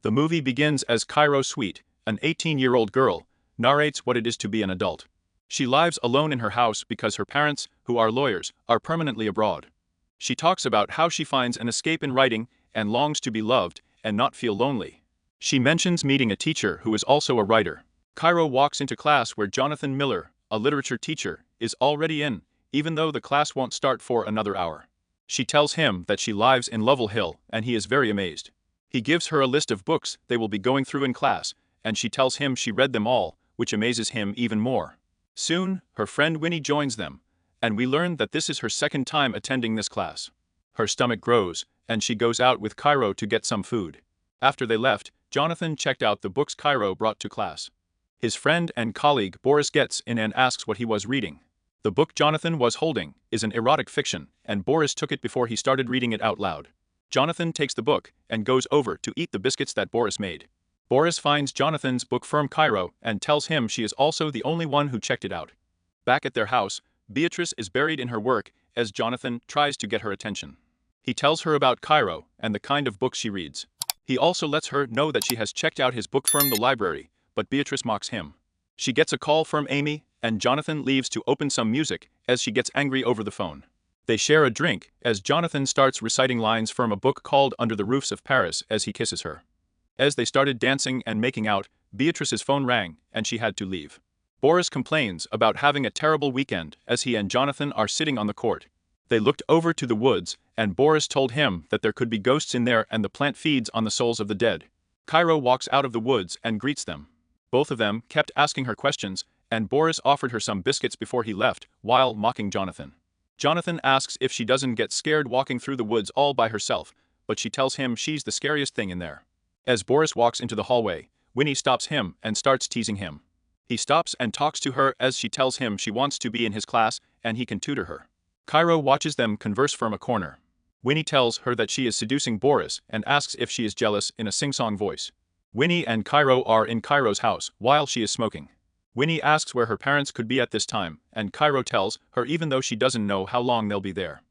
The movie begins as Cairo Sweet, an 18-year-old girl, narrates what it is to be an adult. She lives alone in her house because her parents, who are lawyers, are permanently abroad. She talks about how she finds an escape in writing and longs to be loved and not feel lonely. She mentions meeting a teacher who is also a writer. Cairo walks into class where Jonathan Miller, a literature teacher, is already in, even though the class won't start for another hour. She tells him that she lives in Lovell Hill, and he is very amazed. He gives her a list of books they will be going through in class, and she tells him she read them all, which amazes him even more. Soon, her friend Winnie joins them, and we learn that this is her second time attending this class. Her stomach grows, and she goes out with Cairo to get some food. After they left, Jonathan checked out the books Cairo brought to class. His friend and colleague Boris gets in and asks what he was reading. The book Jonathan was holding is an erotic fiction, and Boris took it before he started reading it out loud. Jonathan takes the book and goes over to eat the biscuits that Boris made. Boris finds Jonathan's book from Cairo and tells him she is also the only one who checked it out. Back at their house, Beatrice is buried in her work as Jonathan tries to get her attention. He tells her about Cairo and the kind of books she reads. He also lets her know that she has checked out his book from the library, but Beatrice mocks him. She gets a call from Amy, and Jonathan leaves to open some music as she gets angry over the phone. They share a drink as Jonathan starts reciting lines from a book called Under the Roofs of Paris as he kisses her. As they started dancing and making out, Beatrice's phone rang and she had to leave. Boris complains about having a terrible weekend as he and Jonathan are sitting on the court. They looked over to the woods and Boris told him that there could be ghosts in there and the plant feeds on the souls of the dead. Cairo walks out of the woods and greets them. Both of them kept asking her questions, and Boris offered her some biscuits before he left, while mocking Jonathan. Jonathan asks if she doesn't get scared walking through the woods all by herself, but she tells him she's the scariest thing in there. As Boris walks into the hallway, Winnie stops him and starts teasing him. He stops and talks to her as she tells him she wants to be in his class and he can tutor her. Cairo watches them converse from a corner. Winnie tells her that she is seducing Boris and asks if she is jealous in a sing-song voice. Winnie and Cairo are in Cairo's house while she is smoking. Winnie asks where her parents could be at this time, and Cairo tells her even though she doesn't know how long they'll be there.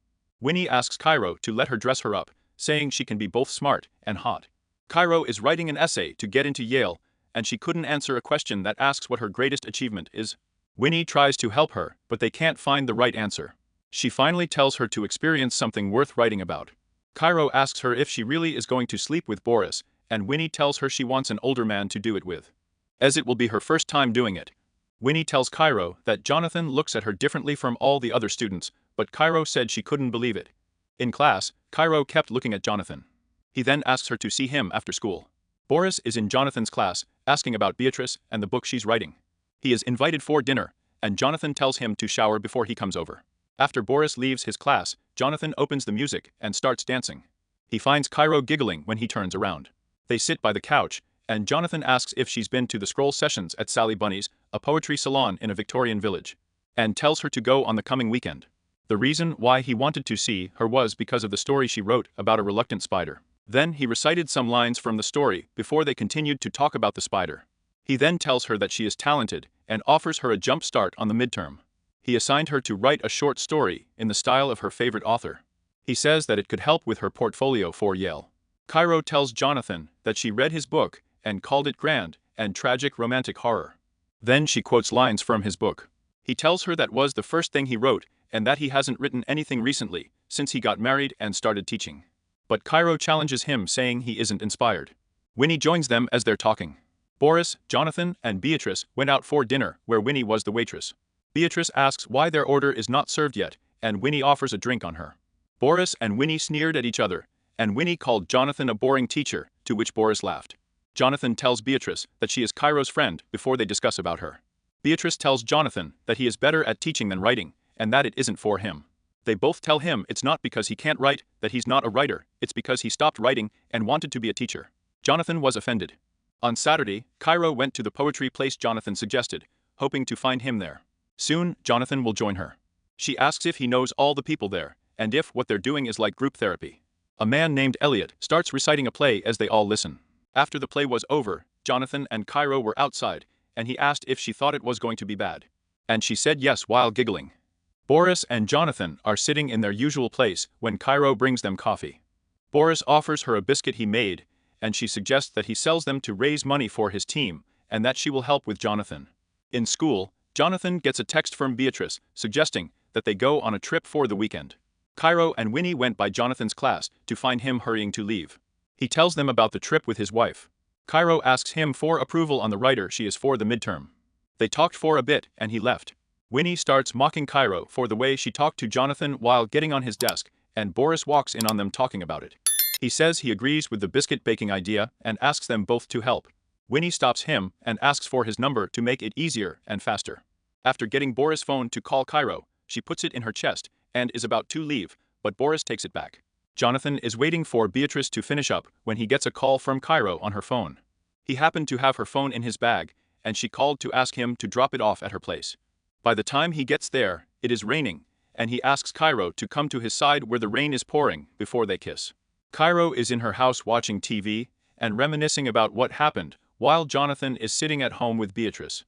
Winnie asks Cairo to let her dress her up, saying she can be both smart and hot. Cairo is writing an essay to get into Yale, and she couldn't answer a question that asks what her greatest achievement is. Winnie tries to help her, but they can't find the right answer. She finally tells her to experience something worth writing about. Cairo asks her if she really is going to sleep with Boris, and Winnie tells her she wants an older man to do it with, as it will be her first time doing it. Winnie tells Cairo that Jonathan looks at her differently from all the other students, but Cairo said she couldn't believe it. In class, Cairo kept looking at Jonathan. He then asks her to see him after school. Boris is in Jonathan's class, asking about Beatrice and the book she's writing. He is invited for dinner, and Jonathan tells him to shower before he comes over. After Boris leaves his class, Jonathan opens the music and starts dancing. He finds Cairo giggling when he turns around. They sit by the couch, and Jonathan asks if she's been to the scroll sessions at Sally Bunny's, a poetry salon in a Victorian village, and tells her to go on the coming weekend. The reason why he wanted to see her was because of the story she wrote about a reluctant spider. Then he recited some lines from the story before they continued to talk about the spider. He then tells her that she is talented and offers her a jump start on the midterm. He assigned her to write a short story in the style of her favorite author. He says that it could help with her portfolio for Yale. Cairo tells Jonathan that she read his book and called it grand and tragic romantic horror. Then she quotes lines from his book. He tells her that was the first thing he wrote and that he hasn't written anything recently since he got married and started teaching. But Cairo challenges him, saying he isn't inspired. Winnie joins them as they're talking. Boris, Jonathan, and Beatrice went out for dinner where Winnie was the waitress. Beatrice asks why their order is not served yet, and Winnie offers a drink on her. Boris and Winnie sneered at each other, and Winnie called Jonathan a boring teacher, to which Boris laughed. Jonathan tells Beatrice that she is Cairo's friend before they discuss about her. Beatrice tells Jonathan that he is better at teaching than writing, and that it isn't for him. They both tell him it's not because he can't write, that he's not a writer, it's because he stopped writing and wanted to be a teacher. Jonathan was offended. On Saturday, Cairo went to the poetry place Jonathan suggested, hoping to find him there. Soon, Jonathan will join her. She asks if he knows all the people there, and if what they're doing is like group therapy. A man named Elliot starts reciting a play as they all listen. After the play was over, Jonathan and Cairo were outside, and he asked if she thought it was going to be bad. And she said yes while giggling. Boris and Jonathan are sitting in their usual place when Cairo brings them coffee. Boris offers her a biscuit he made, and she suggests that he sells them to raise money for his team, and that she will help with Jonathan. In school, Jonathan gets a text from Beatrice suggesting that they go on a trip for the weekend. Cairo and Winnie went by Jonathan's class to find him hurrying to leave. He tells them about the trip with his wife. Cairo asks him for approval on the writer she is for the midterm. They talked for a bit and he left. Winnie starts mocking Cairo for the way she talked to Jonathan while getting on his desk, and Boris walks in on them talking about it. He says he agrees with the biscuit baking idea and asks them both to help. Winnie stops him and asks for his number to make it easier and faster. After getting Boris' phone to call Cairo, she puts it in her chest and is about to leave, but Boris takes it back. Jonathan is waiting for Beatrice to finish up when he gets a call from Cairo on her phone. He happened to have her phone in his bag, and she called to ask him to drop it off at her place. By the time he gets there, it is raining, and he asks Cairo to come to his side where the rain is pouring before they kiss. Cairo is in her house watching TV and reminiscing about what happened while Jonathan is sitting at home with Beatrice.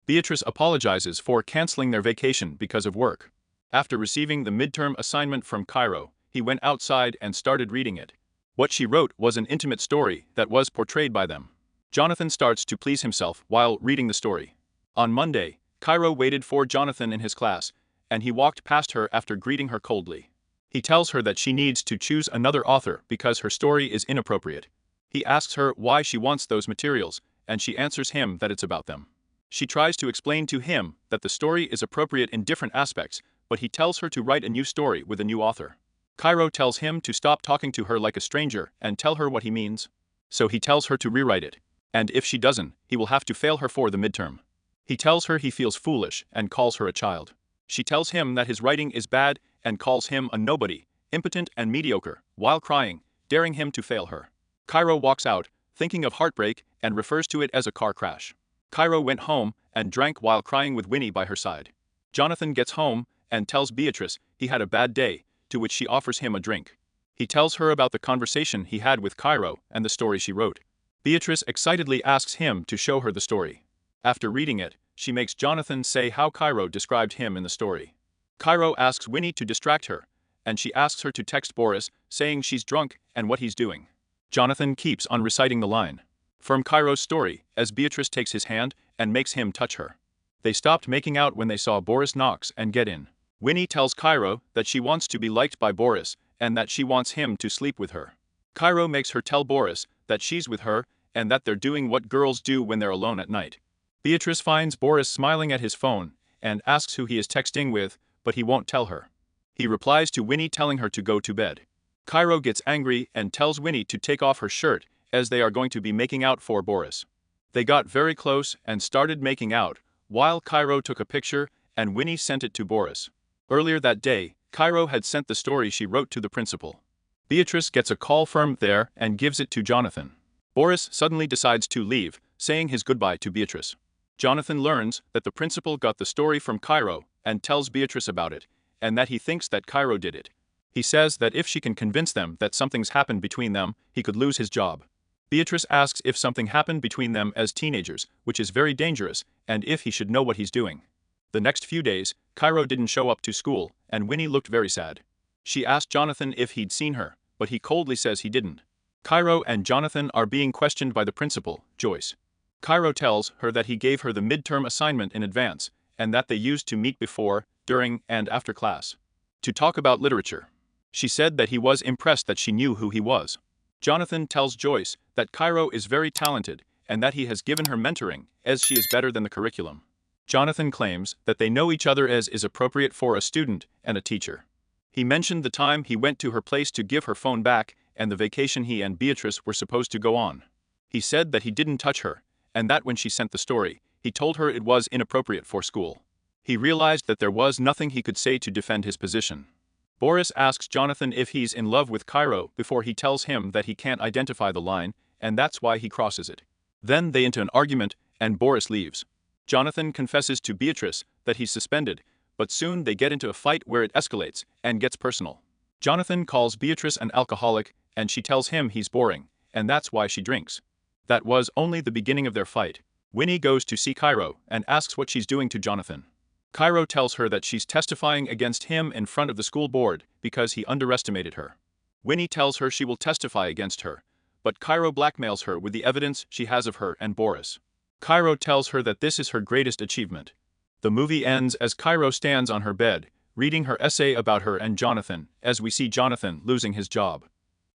Beatrice apologizes for canceling their vacation because of work. After receiving the midterm assignment from Cairo, he went outside and started reading it. What she wrote was an intimate story that was portrayed by them. Jonathan starts to please himself while reading the story. On Monday, Cairo waited for Jonathan in his class, and he walked past her after greeting her coldly. He tells her that she needs to choose another author because her story is inappropriate. He asks her why she wants those materials, and she answers him that it's about them. She tries to explain to him that the story is appropriate in different aspects, but he tells her to write a new story with a new author. Cairo tells him to stop talking to her like a stranger and tell her what he means. So he tells her to rewrite it, and if she doesn't, he will have to fail her for the midterm. He tells her he feels foolish and calls her a child. She tells him that his writing is bad and calls him a nobody, impotent and mediocre, while crying, daring him to fail her. Cairo walks out, thinking of heartbreak, and refers to it as a car crash. Cairo went home and drank while crying with Winnie by her side. Jonathan gets home and tells Beatrice he had a bad day, to which she offers him a drink. He tells her about the conversation he had with Cairo and the story she wrote. Beatrice excitedly asks him to show her the story. After reading it, she makes Jonathan say how Cairo described him in the story. Cairo asks Winnie to distract her, and she asks her to text Boris, saying she's drunk and what he's doing. Jonathan keeps on reciting the line from Cairo's story as Beatrice takes his hand and makes him touch her. They stopped making out when they saw Boris knocks and get in. Winnie tells Cairo that she wants to be liked by Boris and that she wants him to sleep with her. Cairo makes her tell Boris that she's with her and that they're doing what girls do when they're alone at night. Beatrice finds Boris smiling at his phone and asks who he is texting with, but he won't tell her. He replies to Winnie telling her to go to bed. Cairo gets angry and tells Winnie to take off her shirt as they are going to be making out for Boris. They got very close and started making out, while Cairo took a picture and Winnie sent it to Boris. Earlier that day, Cairo had sent the story she wrote to the principal. Beatrice gets a call from there and gives it to Jonathan. Boris suddenly decides to leave, saying his goodbye to Beatrice. Jonathan learns that the principal got the story from Cairo and tells Beatrice about it, and that he thinks that Cairo did it. He says that if she can convince them that something's happened between them, he could lose his job. Beatrice asks if something happened between them as teenagers, which is very dangerous, and if he should know what he's doing. The next few days, Cairo didn't show up to school, and Winnie looked very sad. She asked Jonathan if he'd seen her, but he coldly says he didn't. Cairo and Jonathan are being questioned by the principal, Joyce. Cairo tells her that he gave her the midterm assignment in advance, and that they used to meet before, during, and after class to talk about literature. She said that he was impressed that she knew who he was. Jonathan tells Joyce that Cairo is very talented and that he has given her mentoring, as she is better than the curriculum. Jonathan claims that they know each other as is appropriate for a student and a teacher. He mentioned the time he went to her place to give her phone back and the vacation he and Beatrice were supposed to go on. He said that he didn't touch her, and that when she sent the story, he told her it was inappropriate for school. He realized that there was nothing he could say to defend his position. Boris asks Jonathan if he's in love with Cairo before he tells him that he can't identify the line, and that's why he crosses it. Then they into an argument, and Boris leaves. Jonathan confesses to Beatrice that he's suspended, but soon they get into a fight where it escalates and gets personal. Jonathan calls Beatrice an alcoholic, and she tells him he's boring, and that's why she drinks. That was only the beginning of their fight. Winnie goes to see Cairo and asks what she's doing to Jonathan. Cairo tells her that she's testifying against him in front of the school board because he underestimated her. Winnie tells her she will testify against her, but Cairo blackmails her with the evidence she has of her and Boris. Cairo tells her that this is her greatest achievement. The movie ends as Cairo stands on her bed, reading her essay about her and Jonathan, as we see Jonathan losing his job.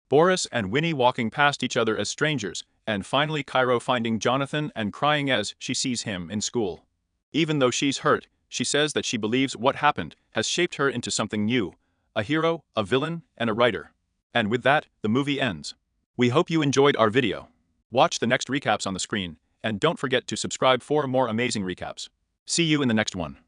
Boris and Winnie walking past each other as strangers, and finally Cairo finding Jonathan and crying as she sees him in school. Even though she's hurt, she says that she believes what happened has shaped her into something new, a hero, a villain, and a writer. And with that, the movie ends. We hope you enjoyed our video. Watch the next recaps on the screen, and don't forget to subscribe for more amazing recaps. See you in the next one.